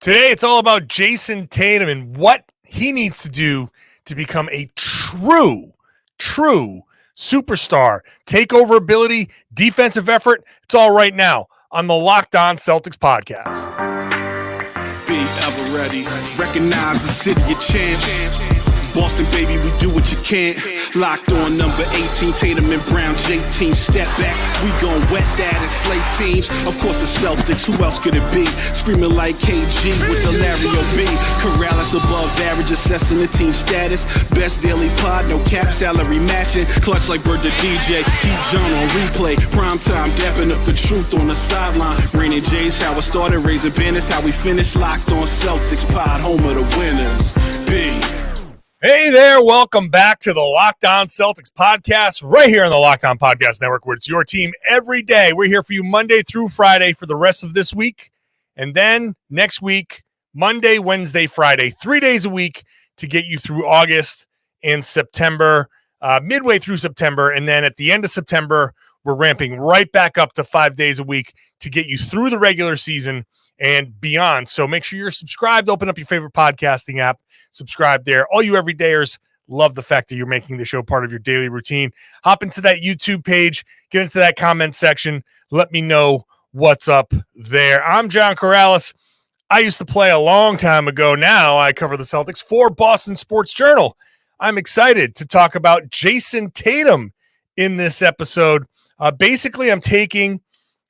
Today, it's all about Jayson Tatum and what he needs to do to become a true superstar. Takeover ability, defensive effort, it's all right now on the On Celtics podcast. Be ever ready. Recognize the city of champs. Boston, baby, we do what you can't. Locked on number 18, Tatum and Brown, J-team, step back. We gon' wet that and slay teams. Of course, the Celtics, who else could it be? Screaming like KG with the Larry O.B. Karalis above average, assessing the team status. Best daily pod, no cap, salary matching. Clutch like Bird the DJ, keep John on replay. Prime time, dapping up the truth on the sideline. Raining J's, how it started, raising banners, how we finished. Locked on Celtics pod, home of the winners. B. Hey there, welcome back to the Locked On Celtics podcast, right here on the Locked On Podcast Network, where it's your team every day. We're here for you Monday through Friday for the rest of this week, and then next week, Monday, Wednesday, Friday, 3 days a week to get you through August and September, midway through September, and then at the end of September, we're ramping right back up to 5 days a week to get you through the regular season and beyond. So make sure you're subscribed. Open up your favorite podcasting app. Subscribe there. All you everydayers love the fact that you're making the show part of your daily routine. Hop into that YouTube page. Get into that comment section. Let me know what's up there. I'm John Karalis. I used to play a long time ago. Now I cover the Celtics for Boston Sports Journal. I'm excited to talk about Jayson Tatum in this episode. Basically, I'm taking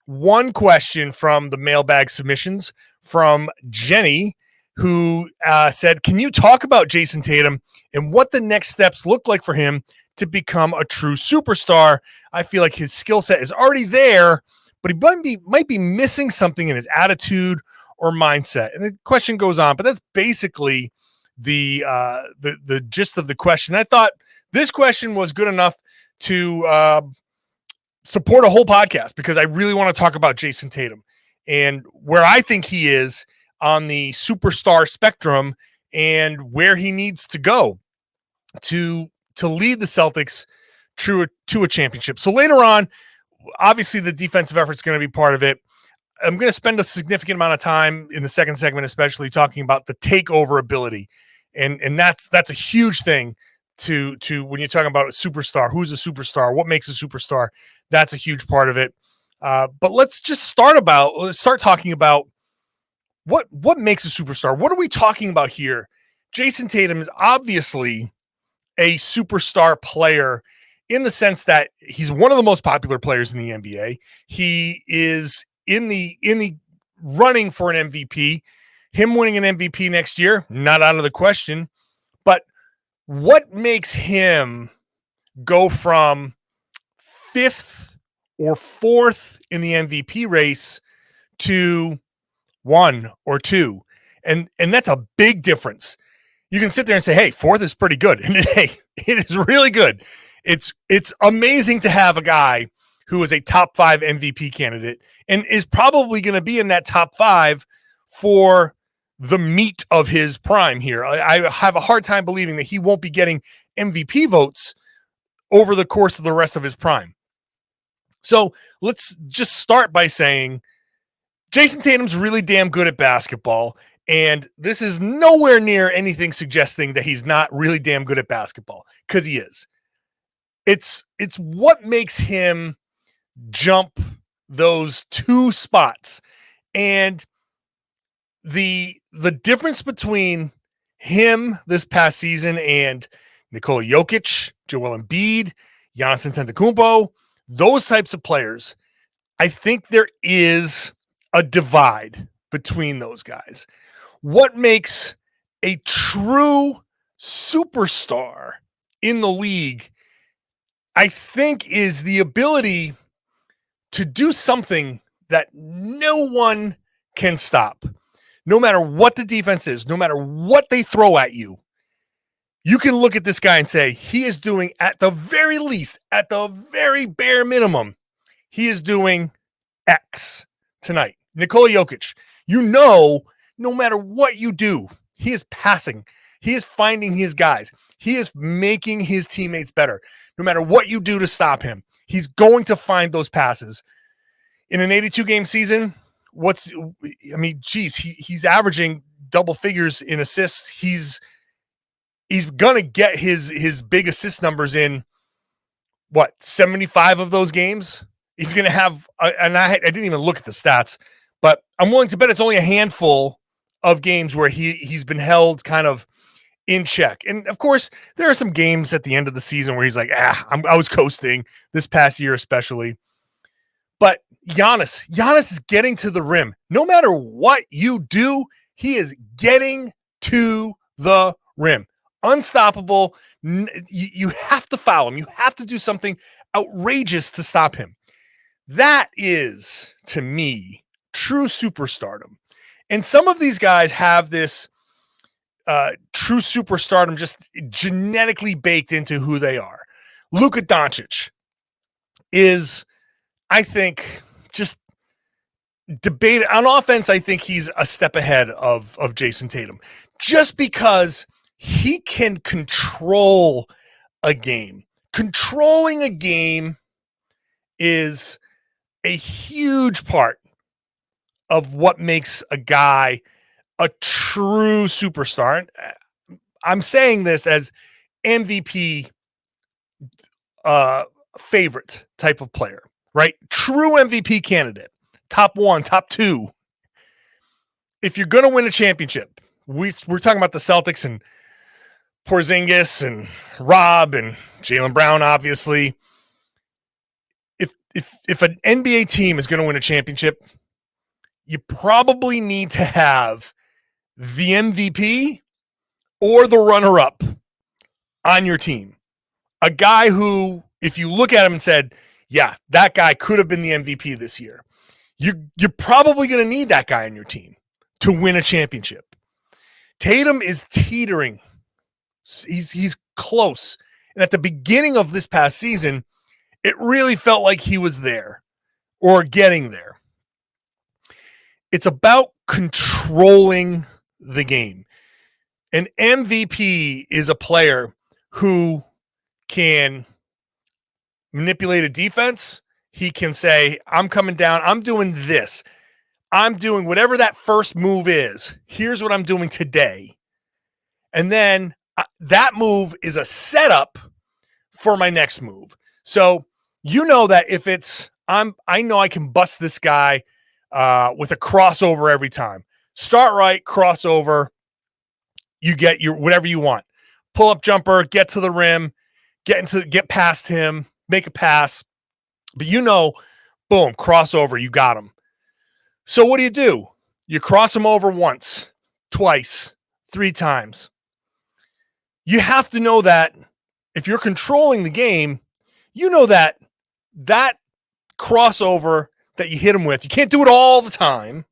one question from the mailbag submissions from Jenny, who said, can you talk about Jayson Tatum and what the next steps look like for him to become a true superstar? I feel like his skill set is already there, but he might be missing something in his attitude or mindset. And the question goes on, but that's basically the gist of the question. I thought this question was good enough to support a whole podcast because I really want to talk about Jayson Tatum and where I think he is on the superstar spectrum and where he needs to go to lead the Celtics to a championship. So later on, obviously the defensive effort is going to be part of it. I'm going to spend a significant amount of time in the second segment, especially talking about the takeover ability. And that's a huge thing to when you're talking about a superstar. Who's a superstar? What makes a superstar? That's a huge part of it. But let's start talking about what makes a superstar. What are we talking about here? Jayson Tatum is obviously a superstar player in the sense that he's one of the most popular players in the NBA. He is in the running for an MVP. Him winning an MVP next year, not out of the question. But what makes him go from fifth or fourth in the MVP race to one or two? And that's a big difference. You can sit there and say, hey, fourth is pretty good. And hey, it is really good. It's amazing to have a guy who is a top 5 MVP candidate and is probably going to be in that top 5 for the meat of his prime here. I have a hard time believing that he won't be getting MVP votes over the course of the rest of his prime. So let's just start by saying Jayson Tatum's really damn good at basketball, and this is nowhere near anything suggesting that he's not really damn good at basketball, because he is. It's what makes him jump those 2 spots. And the difference between him this past season and Nikola Jokic, Joel Embiid, Giannis Antetokounmpo, those types of players, I think there is a divide between those guys. What makes a true superstar in the league, I think, is the ability to do something that no one can stop. No matter what the defense is, no matter what they throw at you, you can look at this guy and say, he is doing, at the very least, at the very bare minimum, he is doing X tonight. Nikola Jokic, no matter what you do, he is passing. He is finding his guys. He is making his teammates better. No matter what you do to stop him, he's going to find those passes. In an 82-game season, he's averaging double figures in assists. He's going to get his big assist numbers in 75 of those games. He's going to have, and I didn't even look at the stats, but I'm willing to bet it's only a handful of games where he's been held kind of in check. And of course, there are some games at the end of the season where he's like, I was coasting this past year, especially. But Giannis is getting to the rim. No matter what you do, he is getting to the rim. Unstoppable. You have to foul him. You have to do something outrageous to stop him. That is, to me, true superstardom. And some of these guys have this true superstardom just genetically baked into who they are. Luka Doncic is, I think, just debated on offense. I think he's a step ahead of Jayson Tatum just because he can control a game. Controlling a game is a huge part of what makes a guy a true superstar. I'm saying this as MVP favorite type of player, right? True MVP candidate, top 1, top 2. If you're going to win a championship, we're talking about the Celtics and Porzingis and Rob and Jaylen Brown, obviously. If an NBA team is going to win a championship, you probably need to have the MVP or the runner-up on your team. A guy who, if you look at him and said, yeah, that guy could have been the MVP this year, you're probably going to need that guy on your team to win a championship. Tatum is teetering. He's close. And at the beginning of this past season, it really felt like he was there or getting there. It's about controlling the game. An MVP is a player who can manipulate a defense. He can say, I'm coming down. I'm doing this. I'm doing whatever that first move is. Here's what I'm doing today. And then that move is a setup for my next move. So you know that if it's, I know I can bust this guy with a crossover every time. Start right, crossover. You get your whatever you want. Pull up jumper, get to the rim, get past him, make a pass. But boom, crossover, you got him. So what do? You cross him over once, twice, 3 times. You have to know that if you're controlling the game, you know that crossover that you hit him with, you can't do it all the time,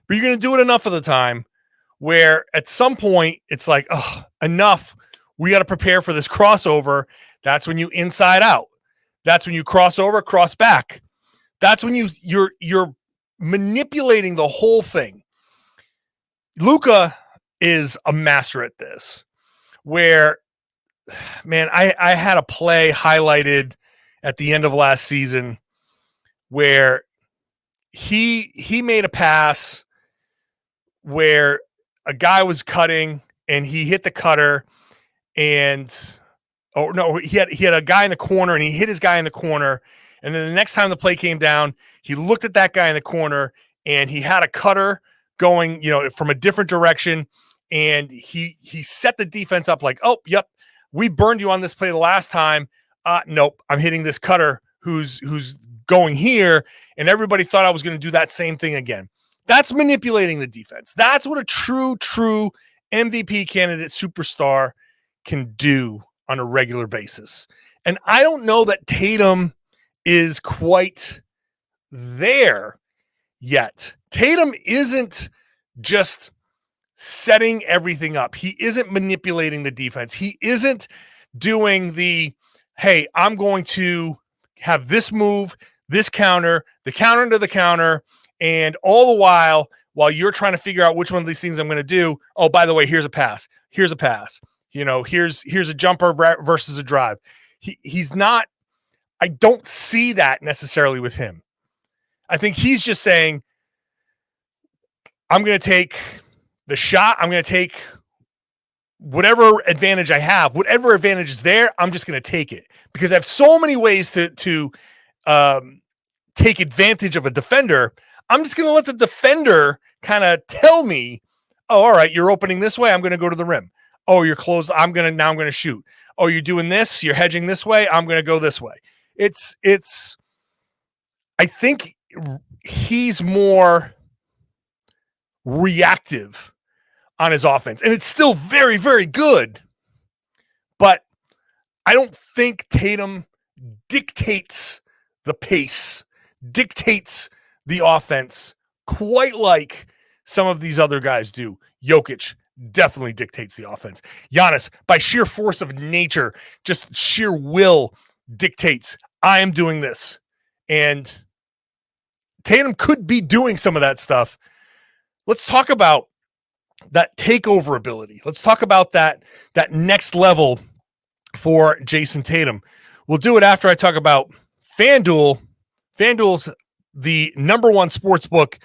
but you're going to do it enough of the time where at some point it's like, oh, enough. We got to prepare for this crossover. That's when you inside out. That's when you cross over, cross back. That's when you're manipulating the whole thing. Luka is a master at this, where, man, I had a play highlighted at the end of last season where he made a pass where a guy was cutting and he hit the cutter and he had a guy in the corner and he hit his guy in the corner. And then the next time the play came down, he looked at that guy in the corner and he had a cutter going, from a different direction. And he set the defense up like, oh, yep, we burned you on this play the last time. Nope, I'm hitting this cutter who's going here. And everybody thought I was going to do that same thing again. That's manipulating the defense. That's what a true MVP candidate superstar can do on a regular basis. And I don't know that Tatum is quite there yet. Tatum isn't just setting everything up. He isn't manipulating the defense. He isn't doing hey, I'm going to have this move, this counter, the counter to the counter, and all the while you're trying to figure out which one of these things I'm going to do, oh, by the way, here's a pass. Here's a pass. Here's a jumper versus a drive. He's not, I don't see that necessarily with him. I think he's just saying, I'm going to take the shot. I'm going to take whatever advantage I have, whatever advantage is there. I'm just going to take it because I have so many ways to take advantage of a defender. I'm just going to let the defender kind of tell me, oh, all right, you're opening this way. I'm going to go to the rim. Oh, you're closed. I'm going to shoot. Oh, you're doing this. You're hedging this way. I'm going to go this way. I think he's more reactive on his offense, and it's still very, very good. But I don't think Tatum dictates the pace, dictates the offense quite like some of these other guys do. Jokic definitely dictates the offense. Giannis, by sheer force of nature, just sheer will, dictates, I am doing this. And Tatum could be doing some of that stuff. Let's talk about that takeover ability. Let's talk about that next level for Jayson Tatum. We'll do it after I talk about FanDuel. FanDuel's the number one sports book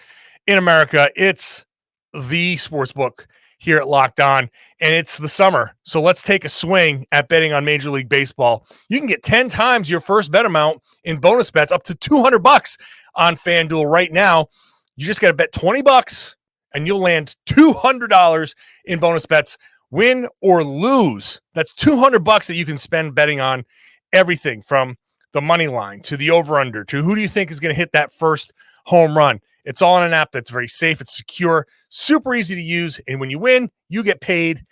in America. It's the sports book here at Locked On, and it's the summer. So let's take a swing at betting on Major League Baseball. You can get 10 times your first bet amount in bonus bets, up to $200 on FanDuel right now. You just got to bet $20 and you'll land $200 in bonus bets, win or lose. That's $200 that you can spend betting on everything from the money line to the over-under to who do you think is going to hit that first home run. It's all on an app that's very safe. It's secure, super easy to use. And when you win, you get paid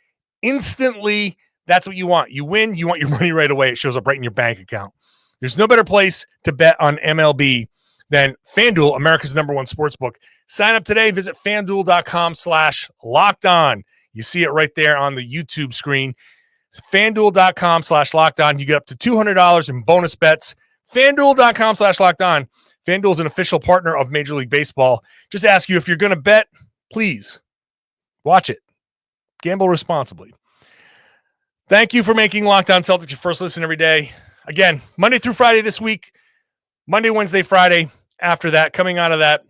instantly. That's what you want. You win, you want your money right away. It shows up right in your bank account. There's no better place to bet on MLB than FanDuel, America's number one sportsbook. Sign up today. Visit FanDuel.com/lockedon. You see it right there on the YouTube screen. FanDuel.com/lockedon. You get up to $200 in bonus bets. FanDuel.com/lockedon. FanDuel is an official partner of Major League Baseball. Just ask you if you're going to bet, please watch it. Gamble responsibly. Thank you for making Locked On Celtics your first listen every day. Again, Monday through Friday this week. Monday, Wednesday, Friday. After that, coming out of that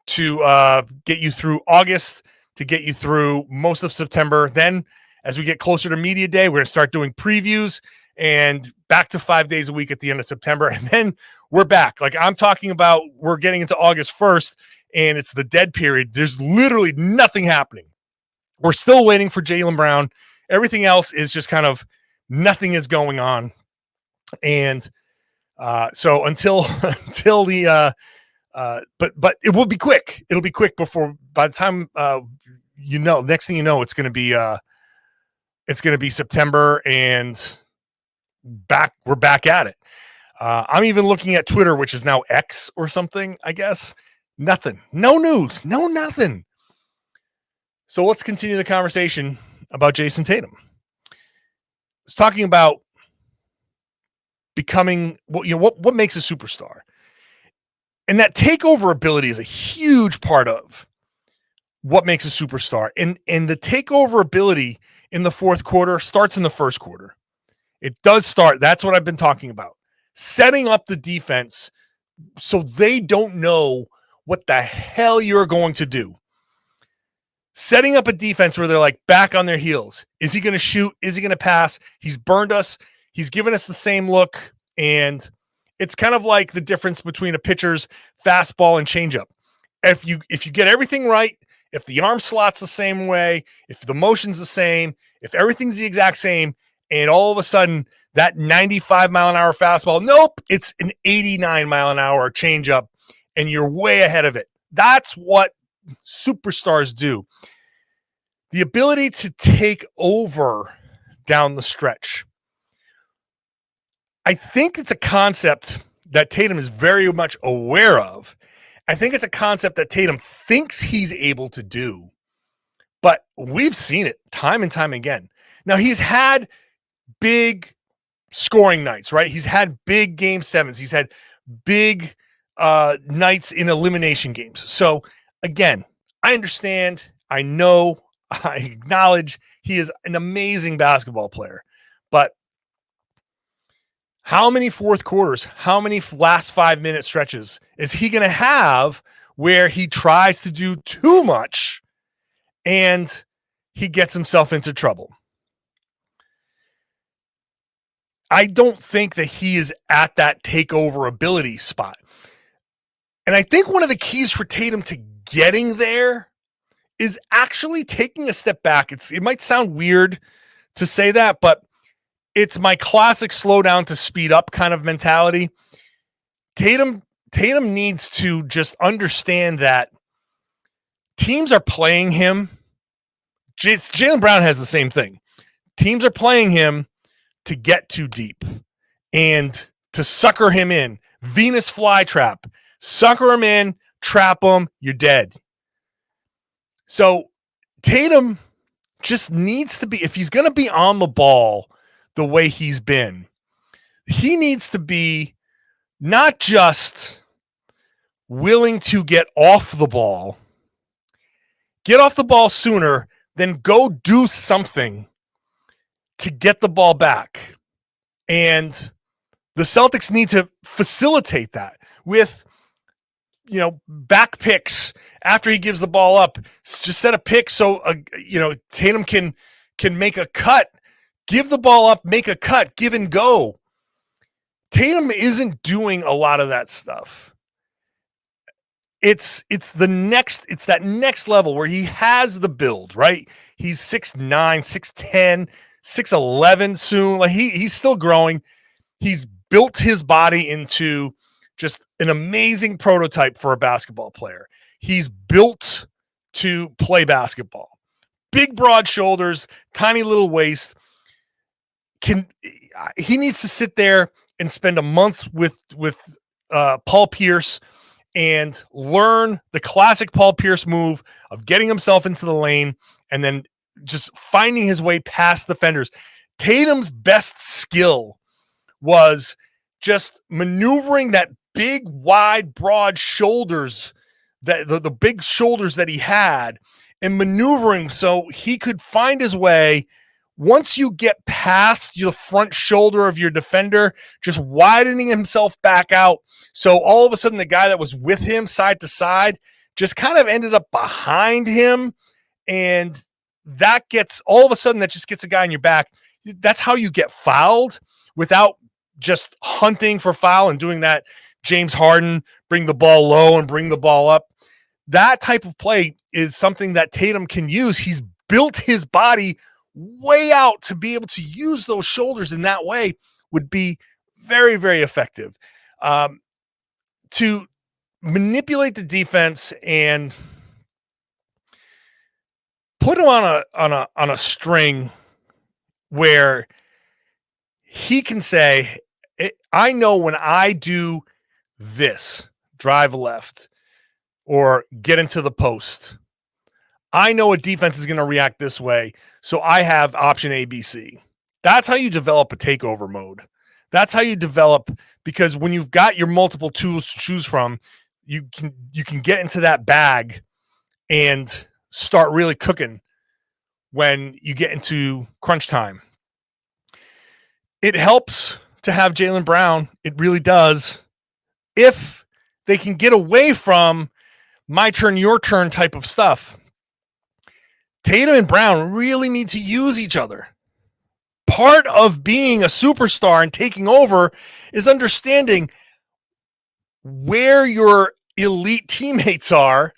to get you through August, to get you through most of September. Then, as we get closer to Media Day, we're going to start doing previews and back to 5 days a week at the end of September. And then we're back. Like I'm talking about, we're getting into August 1st, and it's the dead period. There's literally nothing happening. We're still waiting for Jaylen Brown. Everything else is just kind of nothing is going on. And so until the but it will be quick. It'll be quick before by the time next thing you know, it's going to be September and we're back at it. I'm even looking at Twitter, which is now X or something, I guess. Nothing. No news. No nothing. So let's continue the conversation about Jayson Tatum. It's talking about becoming what makes a superstar. And that takeover ability is a huge part of what makes a superstar. And the takeover ability in the fourth quarter starts in the first quarter. It does start. That's what I've been talking about. Setting up the defense so they don't know what the hell you're going to do. Setting up a defense where they're like back on their heels. Is he going to shoot? Is he going to pass? He's burned us. He's given us the same look. And it's kind of like the difference between a pitcher's fastball and changeup. If you get everything right, if the arm slot's the same way, if the motion's the same, if everything's the exact same, and all of a sudden that 95-mile-an-hour fastball, nope, it's an 89-mile-an-hour changeup, and you're way ahead of it. That's what superstars do. The ability to take over down the stretch. I think it's a concept that Tatum is very much aware of. I think it's a concept that Tatum thinks he's able to do, but we've seen it time and time again. Now, he's had big scoring nights, right? He's had big game sevens. He's had big nights in elimination games. So, again, I understand, I know, I acknowledge he is an amazing basketball player, but how many fourth quarters, how many last 5-minute stretches is he going to have where he tries to do too much and he gets himself into trouble. I don't think that he is at that takeover ability spot. And I think one of the keys for Tatum to getting there is actually taking a step back. It might sound weird to say that, but it's my classic slow down to speed up kind of mentality. Tatum needs to just understand that teams are playing him. Jaylen Brown has the same thing. Teams are playing him to get too deep and to sucker him in. Venus flytrap. Sucker him in, trap him, you're dead. So Tatum just needs to be, if he's going to be on the ball the way he's been, he needs to be not just willing to get off the ball sooner, then go do something to get the ball back. And the Celtics need to facilitate that with, back picks after he gives the ball up. Just set a pick so, Tatum can make a cut, give the ball up, make a cut, give and go. Tatum isn't doing a lot of that stuff. It's that next level where he has the build, right? He's 6'9", 6'10", 6'11" soon. Like he's still growing. He's built his body into just an amazing prototype for a basketball player. He's built to play basketball. Big, broad shoulders, tiny little waist. He needs to sit there and spend a month with Paul Pierce and learn the classic Paul Pierce move of getting himself into the lane and then just finding his way past defenders. Tatum's best skill was just maneuvering that big, wide, broad shoulders, that the big shoulders that he had, and maneuvering so he could find his way. Once you get past the front shoulder of your defender, just widening himself back out. So all of a sudden, the guy that was with him side to side just kind of ended up behind him. And that just gets a guy in your back. That's how you get fouled without just hunting for foul and doing that James Harden, bring the ball low and bring the ball up. That type of play is something that Tatum can use. He's built his body way out to be able to use those shoulders in that way would be very, very effective. To manipulate the defense and put him on a string where he can say, I know when I do this, drive left or get into the post, I know a defense is going to react this way, so I have option A, B, C. That's how you develop a takeover mode. That's how you develop, because when you've got your multiple tools to choose from, you can get into that bag and start really cooking when you get into crunch time. It helps to have Jaylen Brown. It really does. If they can get away from my turn, your turn type of stuff. Tatum and Brown really need to use each other. Part of being a superstar and taking over is understanding where your elite teammates are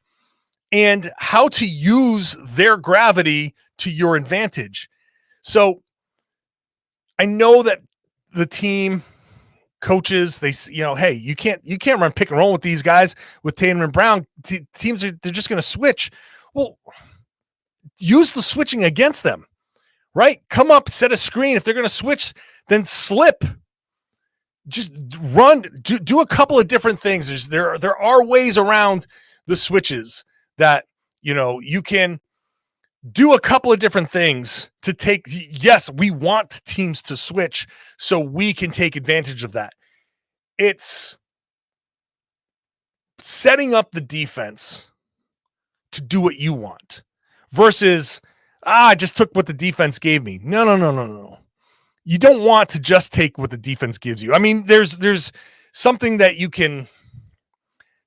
and how to use their gravity to your advantage. So I know that the team coaches, hey, you can't run pick and roll with these guys with Tatum and Brown. Teams they're just going to switch. Well, use the switching against them, right? Come up, set a screen. If they're going to switch, then slip. Just run, do a couple of different things. There are ways around the switches that, you can do a couple of different things to take. Yes, we want teams to switch so we can take advantage of that. It's setting up the defense to do what you want versus, I just took what the defense gave me. No. You don't want to just take what the defense gives you. I mean, there's something that you can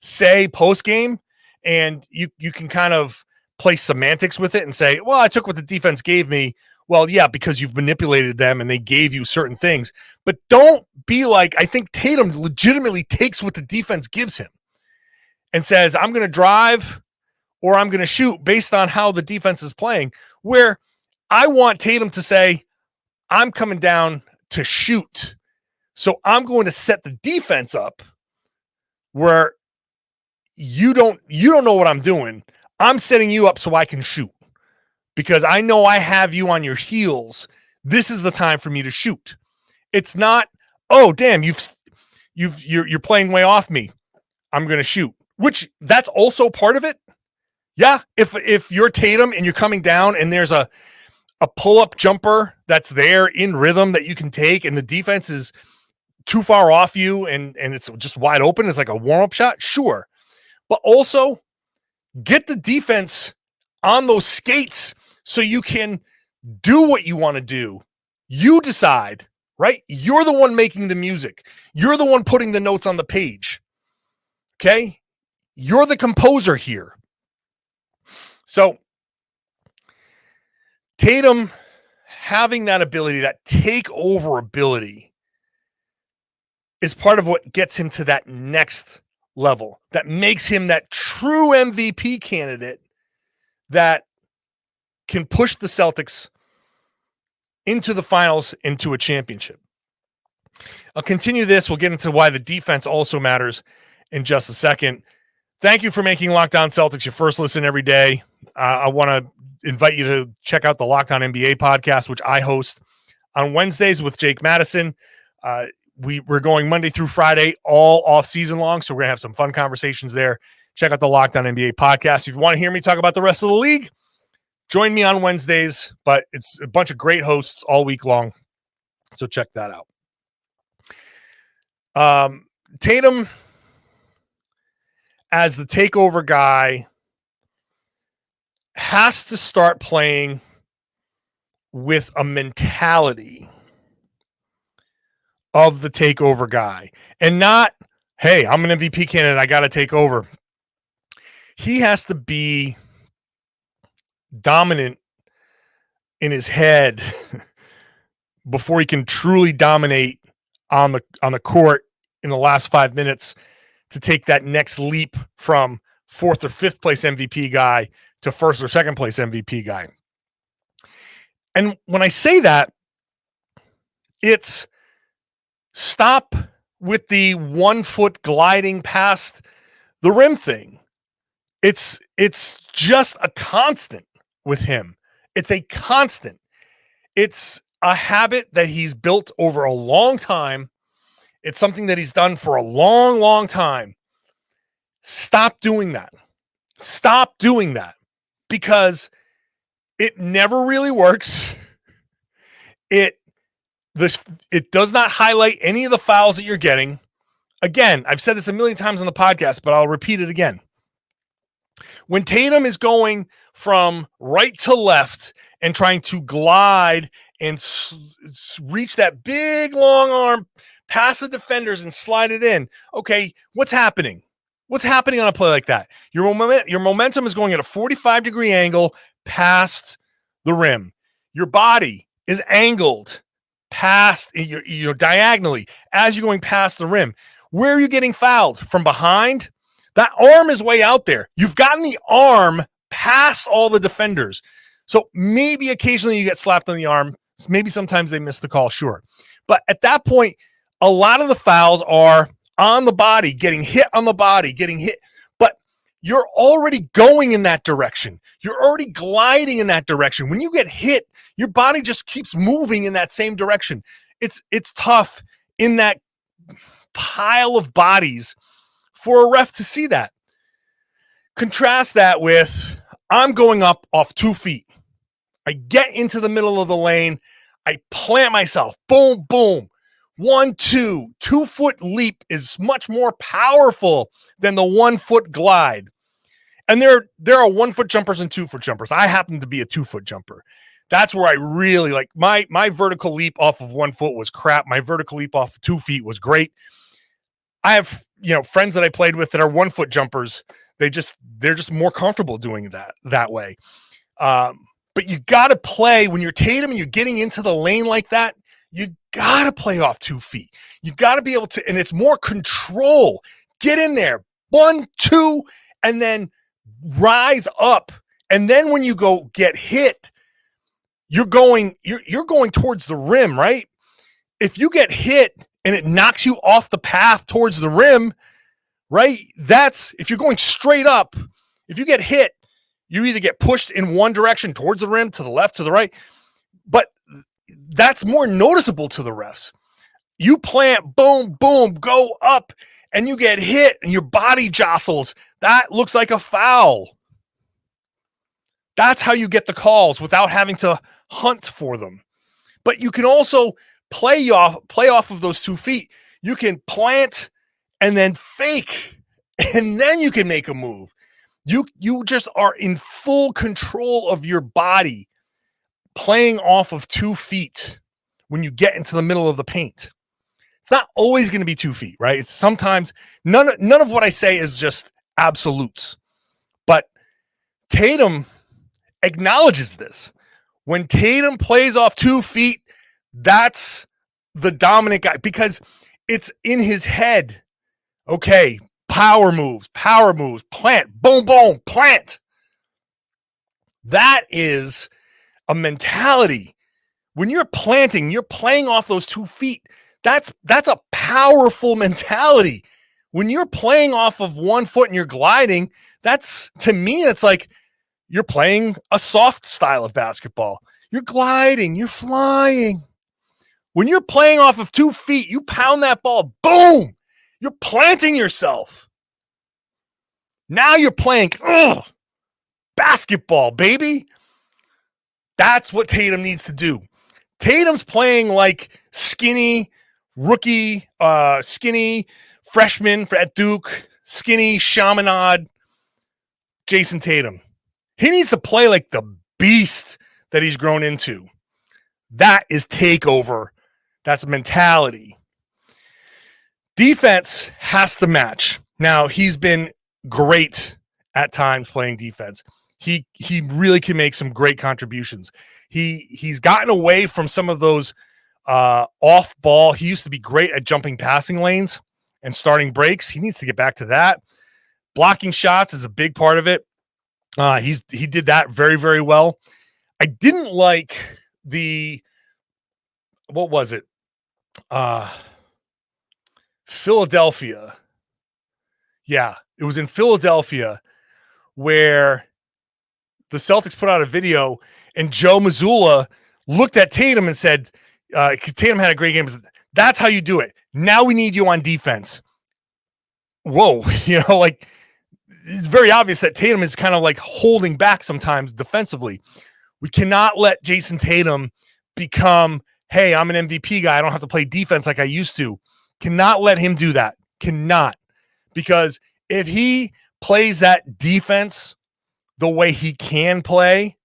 say post game, and you can kind of play semantics with it and say, well, I took what the defense gave me. Well, yeah, because you've manipulated them and they gave you certain things. But don't be like, I think Tatum legitimately takes what the defense gives him and says, I'm going to drive or I'm going to shoot based on how the defense is playing, where I want Tatum to say, I'm coming down to shoot. So I'm going to set the defense up where you don't know what I'm doing. I'm setting you up so I can shoot because I know I have you on your heels. This is the time for me to shoot. It's not, oh damn, you're playing way off me. I'm going to shoot, which that's also part of it. Yeah, if you're Tatum and you're coming down and there's a pull-up jumper that's there in rhythm that you can take and the defense is too far off you and it's just wide open, it's like a warm-up shot, sure. But also get the defense on those skates so you can do what you want to do. You decide, right? You're the one making the music. You're the one putting the notes on the page. Okay? You're the composer here. So Tatum having that ability, that takeover ability, is part of what gets him to that next level, that makes him that true MVP candidate that can push the Celtics into the finals, into a championship. I'll continue this. We'll get into why the defense also matters in just a second. Thank you for making Locked On Celtics your first listen every day. I want to invite you to check out the Locked On NBA podcast, which I host on Wednesdays with Jake Madison. We're going Monday through Friday, all off season long. So we're going to have some fun conversations there. Check out the Locked On NBA podcast. If you want to hear me talk about the rest of the league, join me on Wednesdays, but it's a bunch of great hosts all week long. So check that out. Tatum as the takeover guy has to start playing with a mentality of the takeover guy and not, hey, I'm an MVP candidate, I got to take over. He has to be dominant in his head before he can truly dominate on the court in the last 5 minutes to take that next leap from 4th or 5th place MVP guy to 1st or 2nd place MVP guy. And when I say that, it's stop with the 1 foot gliding past the rim thing. It's just a constant with him. It's a constant. It's a habit that he's built over a long time. It's something that he's done for a long, long time. Stop doing that. Stop doing that because it never really works. It does not highlight any of the fouls that you're getting. Again, I've said this a million times on the podcast, but I'll repeat it again. When Tatum is going from right to left and trying to glide and reach that big long arm past the defenders and slide it in, okay, what's happening? What's happening on a play like that? Your momentum is going at a 45-degree angle past the rim. Your body is angled past, diagonally as you're going past the rim. Where are you getting fouled? From behind? That arm is way out there. You've gotten the arm past all the defenders. So maybe occasionally you get slapped on the arm. Maybe sometimes they miss the call, sure. But at that point, a lot of the fouls are on the body, getting hit on the body, getting hit. But you're already going in that direction. You're already gliding in that direction. When you get hit, your body just keeps moving in that same direction. It's tough in that pile of bodies for a ref to see that. Contrast that with, I'm going up off 2 feet. I get into the middle of the lane. I plant myself. Boom, boom. 1, 2. 2 foot leap is much more powerful than the 1 foot glide. And there are 1 foot jumpers and 2 foot jumpers. I happen to be a 2 foot jumper. That's where I really like my vertical leap off of 1 foot was crap. My vertical leap off of 2 feet was great. I have, friends that I played with that are 1 foot jumpers They're just more comfortable doing that way. But you got to play when you're Tatum and you're getting into the lane like that. You got to play off 2 feet. You got to be able to, and it's more control. Get in there, 1, 2, and then rise up. And then when you go get hit, you're going towards the rim, right? If you get hit and it knocks you off the path towards the rim, right? That's if you're going straight up. If you get hit, you either get pushed in one direction towards the rim, to the left, to the right. But that's more noticeable to the refs. You plant, boom, boom, go up, and you get hit and your body jostles. That looks like a foul. That's how you get the calls without having to hunt for them. But you can also play off of those 2 feet. You can plant and then fake, and then you can make a move. You just are in full control of your body playing off of 2 feet when you get into the middle of the paint. It's not always going to be 2 feet, right? It's sometimes none of what I say is just absolutes. But Tatum acknowledges this. When Tatum plays off 2 feet, that's the dominant guy because it's in his head. Okay, power moves, plant, boom, boom, plant. That is a mentality. When you're planting, you're playing off those 2 feet. That's a powerful mentality. When you're playing off of 1 foot and you're gliding, to me, it's like you're playing a soft style of basketball. You're gliding, you're flying. When you're playing off of 2 feet, you pound that ball, boom, you're planting yourself. Now you're playing basketball, baby. That's what Tatum needs to do. Tatum's playing like skinny rookie, skinny freshman at Duke, skinny Chaminade, Jayson Tatum. He needs to play like the beast that he's grown into. That is takeover. That's mentality. Defense has to match. Now, he's been great at times playing defense. He really can make some great contributions. He's gotten away from some of those off ball. He used to be great at jumping passing lanes and starting breaks. He needs to get back to that. Blocking shots is a big part of it. He did that very, very well. I didn't like what was it? Philadelphia. Yeah, it was in Philadelphia where the Celtics put out a video and Joe Mazzulla looked at Tatum and said, because Tatum had a great game, that's how you do it. Now we need you on defense. Whoa, like it's very obvious that Tatum is kind of like holding back sometimes defensively. We cannot let Jayson Tatum become, hey, I'm an MVP guy. I don't have to play defense like I used to. Cannot let him do that. Cannot. Because if he plays that defense the way he can play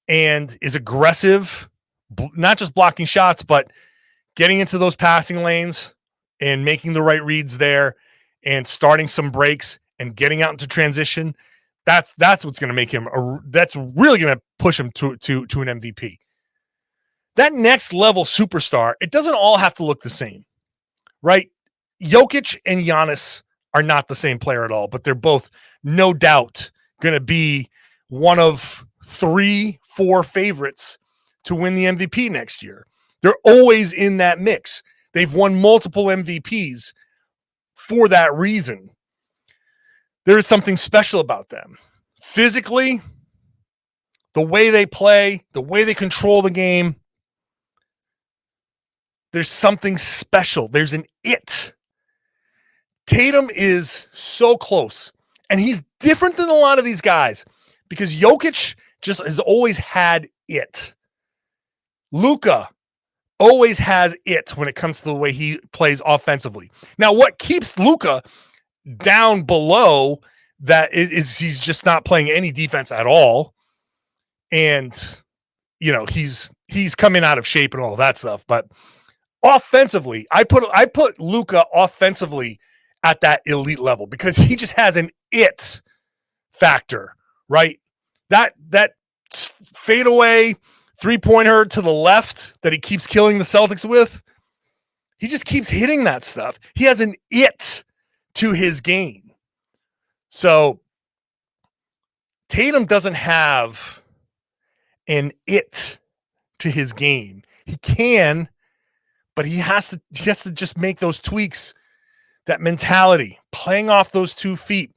and is aggressive, not just blocking shots, but getting into those passing lanes and making the right reads there and starting some breaks and getting out into transition, that's what's going to make him that's really going to push him to an MVP. That next level superstar, it doesn't all have to look the same, right? Jokic and Giannis are not the same player at all, but they're both no doubt going to be one of 3-4 favorites to win the MVP next year. They're always in that mix. They've won multiple MVPs for that reason. There's something special about them. Physically, the way they play, the way they control the game, there's something special. There's an it. Tatum is so close, and he's different than a lot of these guys because Jokic just has always had it. Luka always has it when it comes to the way he plays offensively. Now, what keeps Luka down below that is he's just not playing any defense at all. And, he's coming out of shape and all that stuff. But offensively, I put Luka offensively at that elite level because he just has an it factor, right? That fadeaway three-pointer to the left that he keeps killing the Celtics with, he just keeps hitting that stuff. He has an it to his game. So Tatum doesn't have an it to his game. He can, but he has to just make those tweaks, that mentality, playing off those 2 feet,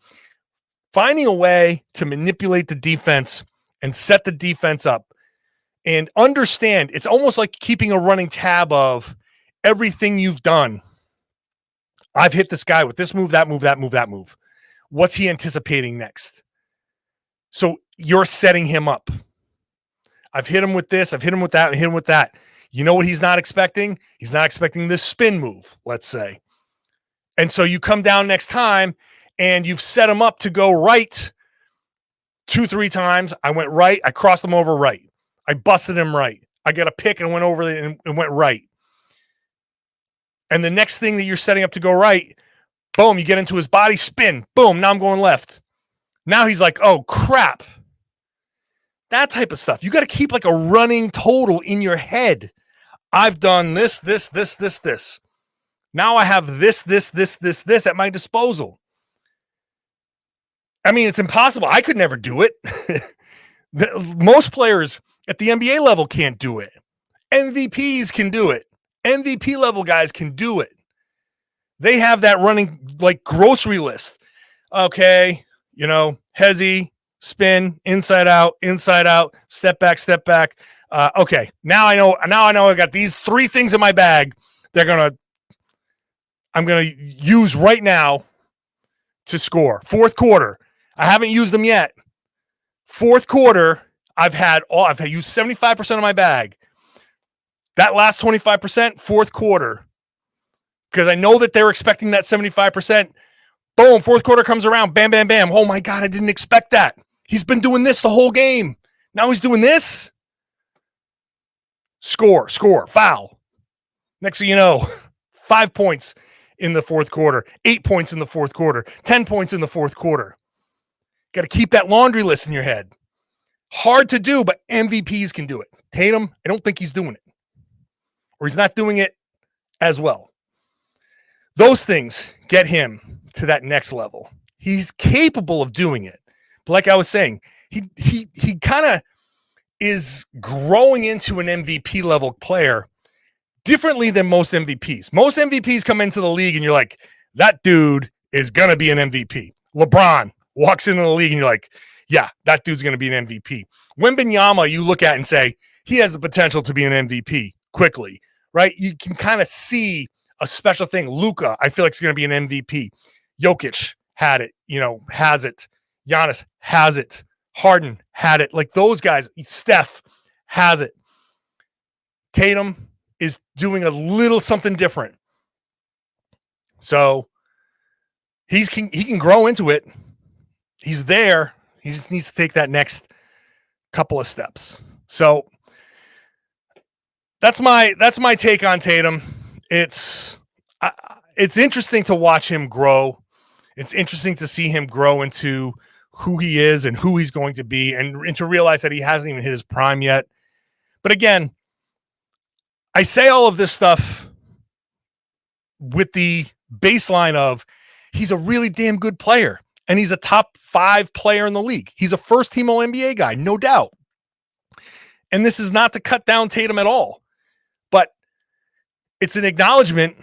finding a way to manipulate the defense and set the defense up and understand. It's almost like keeping a running tab of everything you've done. I've hit this guy with this move, that move, that move, that move. What's he anticipating next? So you're setting him up. I've hit him with this, I've hit him with that, and hit him with that. You know what he's not expecting? He's not expecting this spin move, let's say. And so you come down next time and you've set him up to go right 2-3 times. I went right. I crossed him over right. I busted him right. I got a pick and went over and went right. And the next thing that you're setting up to go right, boom, you get into his body, spin, boom, now I'm going left. Now he's like, oh, crap. That type of stuff. You got to keep like a running total in your head. I've done this. Now I have this at my disposal. I mean, it's impossible. I could never do it. Most players at the NBA level can't do it. MVPs can do it. MVP level guys can do it. They have that running like grocery list. Okay, Hezzy, spin, inside out, step back. Okay, now I know I got these 3 things in my bag. I'm gonna use right now to score. Fourth quarter, I haven't used them yet. Fourth quarter, I've used 75% of my bag. That last 25%, fourth quarter, because I know that they're expecting that 75%. Boom, fourth quarter comes around, bam, bam, bam. Oh my God, I didn't expect that. He's been doing this the whole game. Now he's doing this. Score, foul. Next thing you know, 5 points in the fourth quarter, 8 points in the fourth quarter, 10 points in the fourth quarter. Got to keep that laundry list in your head. Hard to do, but MVPs can do it. Tatum, I don't think he's doing it. Or he's not doing it as well. Those things get him to that next level. He's capable of doing it. But like I was saying, he kind of is growing into an MVP level player differently than most MVPs. Most MVPs come into the league and you're like, that dude is going to be an MVP. LeBron walks into the league and you're like, yeah, that dude's going to be an MVP. Wembanyama, you look at and say, he has the potential to be an MVP quickly, right? You can kind of see a special thing. Luka, I feel like, is going to be an MVP. Jokic had it, has it. Giannis has it. Harden had it. Like those guys, Steph has it. Tatum is doing a little something different. So he can grow into it. He's there. He just needs to take that next couple of steps. So that's my take on Tatum. It's interesting to watch him grow. It's interesting to see him grow into who he is and who he's going to be, and to realize that he hasn't even hit his prime yet. But again, I say all of this stuff with the baseline of he's a really damn good player, and he's a top 5 player in the league. He's a first-team All-NBA guy, no doubt. And this is not to cut down Tatum at all, but it's an acknowledgement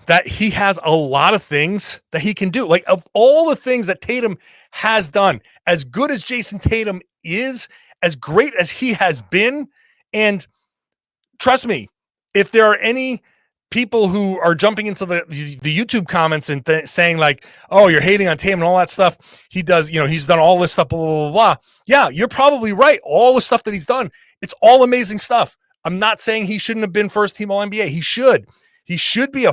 that he has a lot of things that he can do. Like, of all the things that Tatum has done, as good as Jayson Tatum is, as great as he has been, and trust me, if there are any people who are jumping into the YouTube comments and saying like, oh, you're hating on Tatum and all that stuff, he does, he's done all this stuff, blah, blah, blah, blah. Yeah, you're probably right. All the stuff that he's done, it's all amazing stuff. I'm not saying he shouldn't have been first team All-NBA. He should. He should be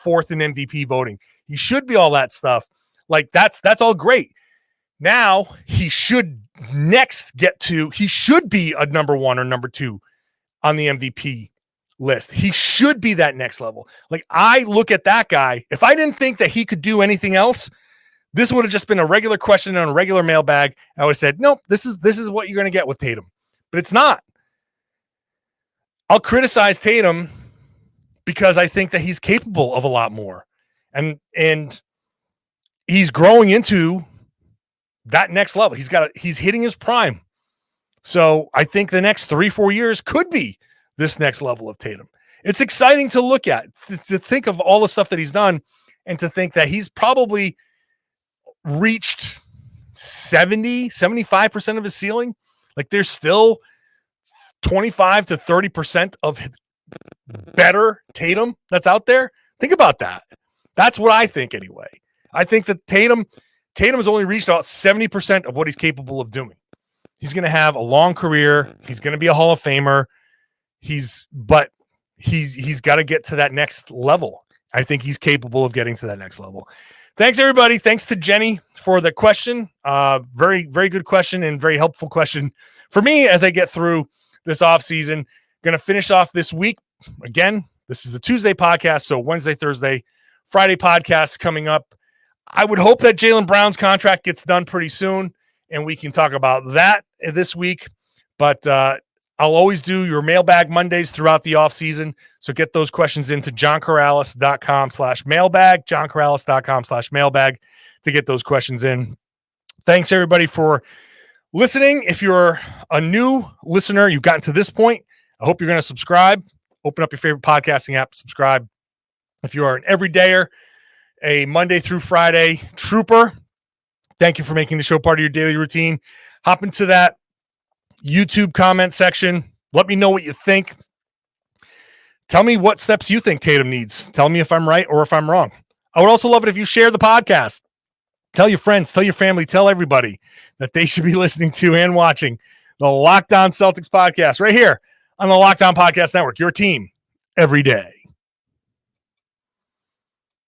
fourth in MVP voting. He should be all that stuff. Like that's all great. Now he should he should be a number 1 or number 2 on the MVP list. He should be that next level. Like, I look at that guy. If I didn't think that he could do anything else, this would have just been a regular question on a regular mailbag. I would have said, nope, this is what you're going to get with Tatum. But it's not. I'll criticize Tatum because I think that he's capable of a lot more. And he's growing into that next level. He's hitting his prime. So I think the next 3-4 years could be this next level of Tatum. It's exciting to look at, to think of all the stuff that he's done, and to think that he's probably reached 75% of his ceiling. Like, there's still 25 to 30% of better Tatum that's out there. Think about that. That's what I think anyway. I think that Tatum has only reached about 70% of what he's capable of doing. He's going to have a long career. He's going to be a Hall of Famer. He's got to get to that next level. I think he's capable of getting to that next level. Thanks, everybody. Thanks to Jenny for the question. Very, very good question and very helpful question for me as I get through this offseason. Going to finish off this week. Again, this is the Tuesday podcast, so Wednesday, Thursday, Friday podcast coming up. I would hope that Jaylen Brown's contract gets done pretty soon, and we can talk about that this week. But I'll always do your mailbag Mondays throughout the offseason. So get those questions into johnkaralis.com/mailbag, johnkaralis.com/mailbag to get those questions in. Thanks, everybody, for listening. If you're a new listener, you've gotten to this point, I hope you're going to subscribe. Open up your favorite podcasting app, subscribe. If you are an everydayer, a Monday through Friday trooper, thank you for making the show part of your daily routine. Hop into that YouTube comment section. Let me know what you think. Tell me what steps you think Tatum needs. Tell me if I'm right or if I'm wrong. I would also love it if you share the podcast. Tell your friends, tell your family, tell everybody that they should be listening to and watching the Locked On Celtics podcast right here on the Locked On Podcast Network, your team every day.